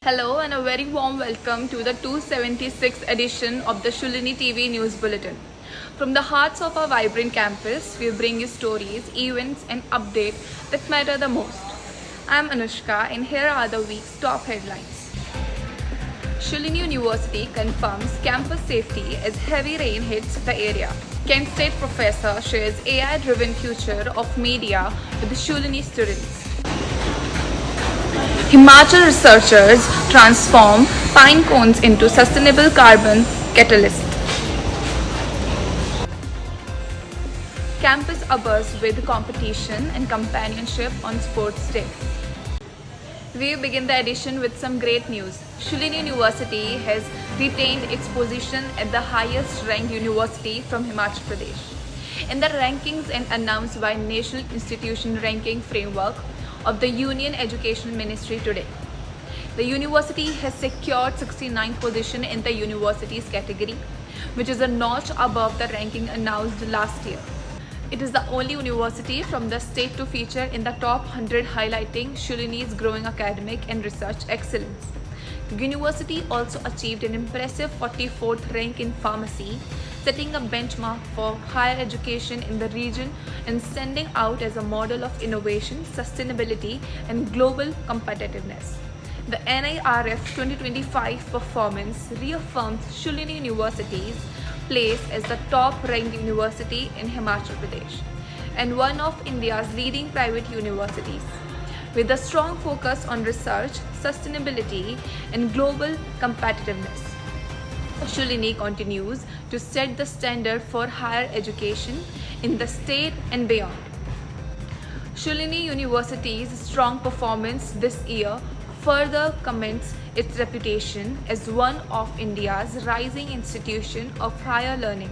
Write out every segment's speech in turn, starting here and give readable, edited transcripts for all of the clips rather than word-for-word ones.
Hello and a very warm welcome to the 276th edition of the Shulini TV News Bulletin. From the hearts of our vibrant campus, we bring you stories, events and updates that matter the most. I'm Anushka and here are the week's top headlines. Shulini University confirms campus safety as heavy rain hits the area. Kent State professor shares AI-driven future of media with the Shulini students. Himachal researchers transform pine cones into sustainable carbon catalyst. Campus abuzz with competition and companionship on sports day. We begin the edition with some great news. Shulini University has retained its position as the highest ranked university from Himachal Pradesh. In the rankings and announced by National Institution Ranking Framework of the Union Education Ministry today. The university has secured 69th position in the universities category, which is a notch above the ranking announced last year. It is the only university from the state to feature in the top 100, highlighting Shulini's growing academic and research excellence. The university also achieved an impressive 44th rank in pharmacy, setting a benchmark for higher education in the region and standing out as a model of innovation, sustainability and global competitiveness. The NIRF 2025 performance reaffirms Shulini University's place as the top-ranked university in Himachal Pradesh and one of India's leading private universities. With a strong focus on research, sustainability and global competitiveness, Shulini continues to set the standard for higher education in the state and beyond. Shulini University's strong performance this year further cements its reputation as one of India's rising institution of higher learning.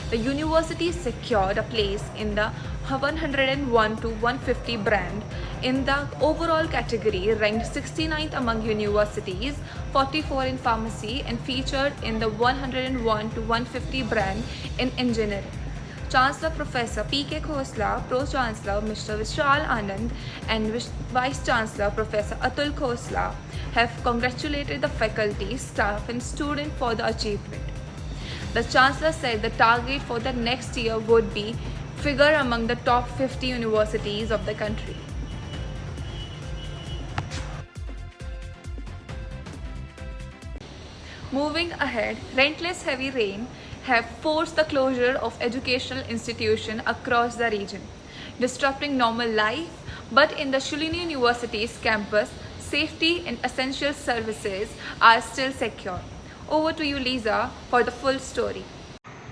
The university secured a place in the 101 to 150 brand in the overall category, ranked 69th among universities, 44 in pharmacy and featured in the 101 to 150 brand in engineering. Chancellor Professor P.K. Khosla, Pro-Chancellor Mr. Vishal Anand and Vice Chancellor Professor Atul Khosla have congratulated the faculty, staff and students for the achievement. The Chancellor said the target for the next year would be figure among the top 50 universities of the country. Moving ahead, relentless heavy rain have forced the closure of educational institutions across the region, disrupting normal life, but in the Shulini University's campus, safety and essential services are still secure. Over to you, Lisa, for the full story.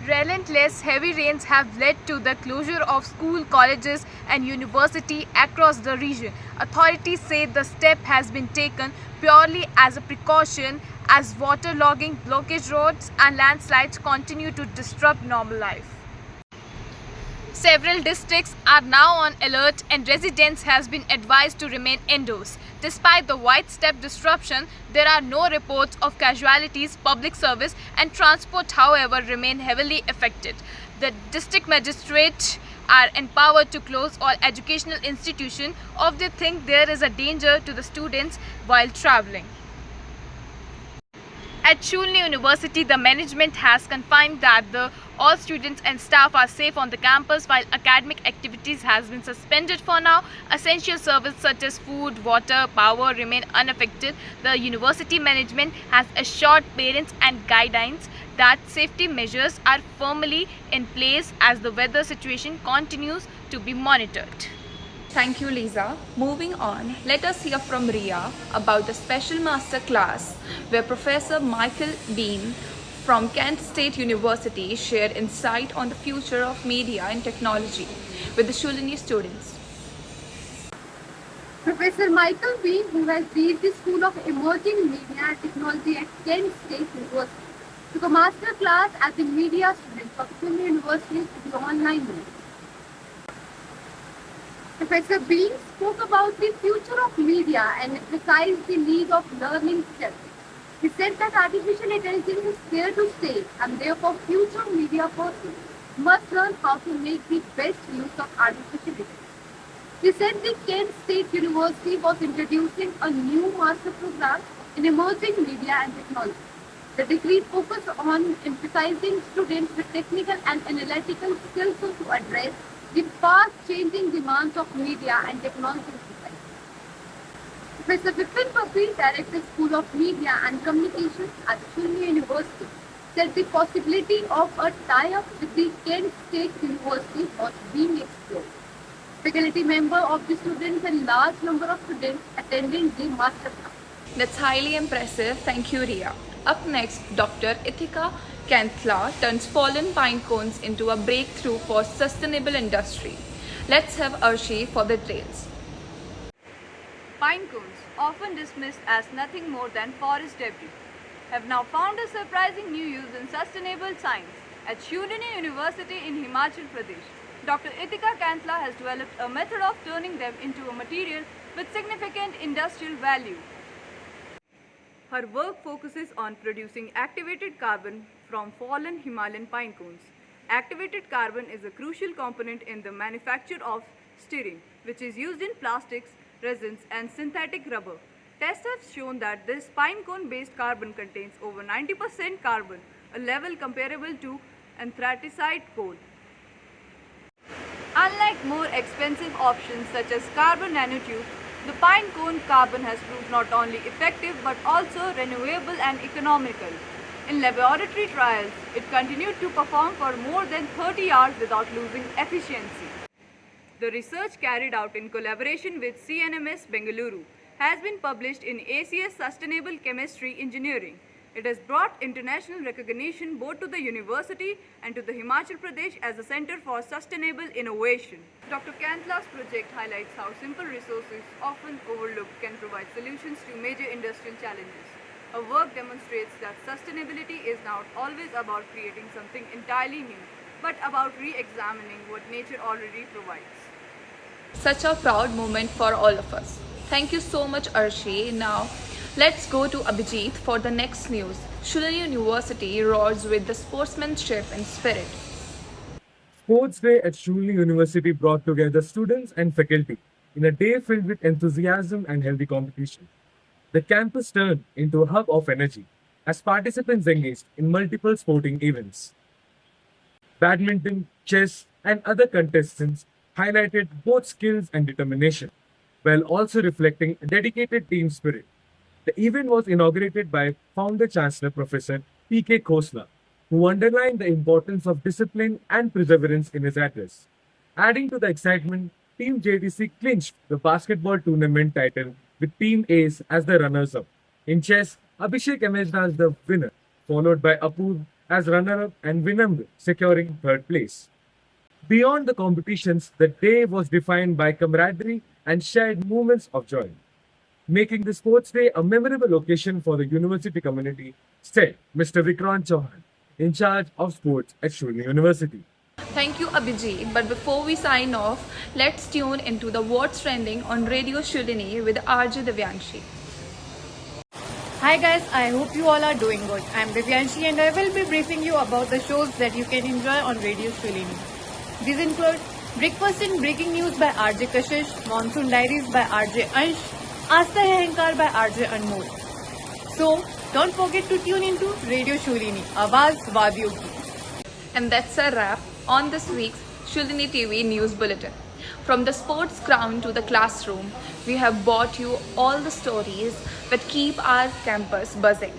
Relentless heavy rains have led to the closure of school, colleges and universities across the region. Authorities say the step has been taken purely as a precaution as waterlogging, blockage roads and landslides continue to disrupt normal life. Several districts are now on alert and residents have been advised to remain indoors. Despite the widespread disruption, there are no reports of casualties. Public service and transport, however, remain heavily affected. The district magistrates are empowered to close all educational institutions if they think there is a danger to the students while travelling. At Shulini University, the management has confirmed that all students and staff are safe on the campus while academic activities has been suspended for now. Essential services such as food, water, power remain unaffected. The university management has assured parents and guidance that safety measures are firmly in place as the weather situation continues to be monitored. Thank you, Lisa. Moving on, let us hear from Ria about the special master class where Professor Michael Bean from Kent State University shared insight on the future of media and technology with the Shulini students. Professor Michael Bean, who has led the School of Emerging Media and Technology at Kent State University, took a master class as a media student for Shulini University to the online mode. Professor Bean spoke about the future of media and emphasized the need of learning skills. He said that artificial intelligence is here to stay and therefore future media persons must learn how to make the best use of artificial intelligence. He said the Kent State University was introducing a new master program in emerging media and technology. The degree focuses on emphasizing students with technical and analytical skills to address the fast-changing demands of media and technology in society. Professor Vipin Papri, Director School of Media and Communications at Shulini University, said the possibility of a tie-up with the Kent State University was being explored. Faculty member of the students and large number of students attending the master class. That's highly impressive. Thank you, Ria. Up next, Dr. Ithika Kantla turns fallen pine cones into a breakthrough for sustainable industry. Let's have Arshi for the details. Pine cones, often dismissed as nothing more than forest debris, have now found a surprising new use in sustainable science. At Shulini University in Himachal Pradesh, Dr. Ithika Kantla has developed a method of turning them into a material with significant industrial value. Her work focuses on producing activated carbon from fallen Himalayan pine cones. Activated carbon is a crucial component in the manufacture of styrene, which is used in plastics, resins, and synthetic rubber. Tests have shown that this pine cone based carbon contains over 90% carbon, a level comparable to anthracite coal. Unlike more expensive options such as carbon nanotubes, the pine cone carbon has proved not only effective but also renewable and economical. In laboratory trials, it continued to perform for more than 30 hours without losing efficiency. The research carried out in collaboration with CNMS Bengaluru has been published in ACS Sustainable Chemistry Engineering. It has brought international recognition both to the university and to the Himachal Pradesh as a center for sustainable innovation. Dr. Kantla's project highlights how simple resources, often overlooked, can provide solutions to major industrial challenges. Her work demonstrates that sustainability is not always about creating something entirely new, but about re-examining what nature already provides. Such a proud moment for all of us. Thank you so much, Arshi. Now, let's go to Abhijit for the next news. Shulini University roars with the sportsmanship and spirit. Sports Day at Shulini University brought together students and faculty in a day filled with enthusiasm and healthy competition. The campus turned into a hub of energy as participants engaged in multiple sporting events. Badminton, chess, and other contestants highlighted both skills and determination, while also reflecting a dedicated team spirit. The event was inaugurated by Founder Chancellor Professor P.K. Khosla, who underlined the importance of discipline and perseverance in his address. Adding to the excitement, Team JTC clinched the basketball tournament title with Team Ace as the runners-up. In chess, Abhishek emerged as the winner, followed by Apurv as runner-up and Vinamr securing third place. Beyond the competitions, the day was defined by camaraderie and shared moments of joy, making the sports day a memorable occasion for the university community, said Mr. Vikrant Chauhan, in charge of sports at Shulini University. Thank you, Abhijit. But before we sign off, let's tune into the What's Trending on Radio Shulini with RJ Divyanshi. Hi guys, I hope you all are doing good. I'm Divyanshi and I will be briefing you about the shows that you can enjoy on Radio Shulini. These include Breakfast in Breaking News by RJ Kashish, Monsoon Diaries by RJ Ansh, Aasta Hai Hankar by RJ Anmol. So, don't forget to tune into Radio Shulini, Awaaz Wadiyon Ki. And that's a wrap on this week's Shulini TV News Bulletin. From the sports ground to the classroom, we have brought you all the stories that keep our campus buzzing.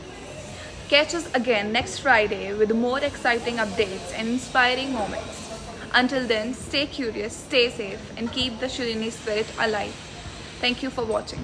Catch us again next Friday with more exciting updates and inspiring moments. Until then, stay curious, stay safe, and keep the Shulini spirit alive. Thank you for watching.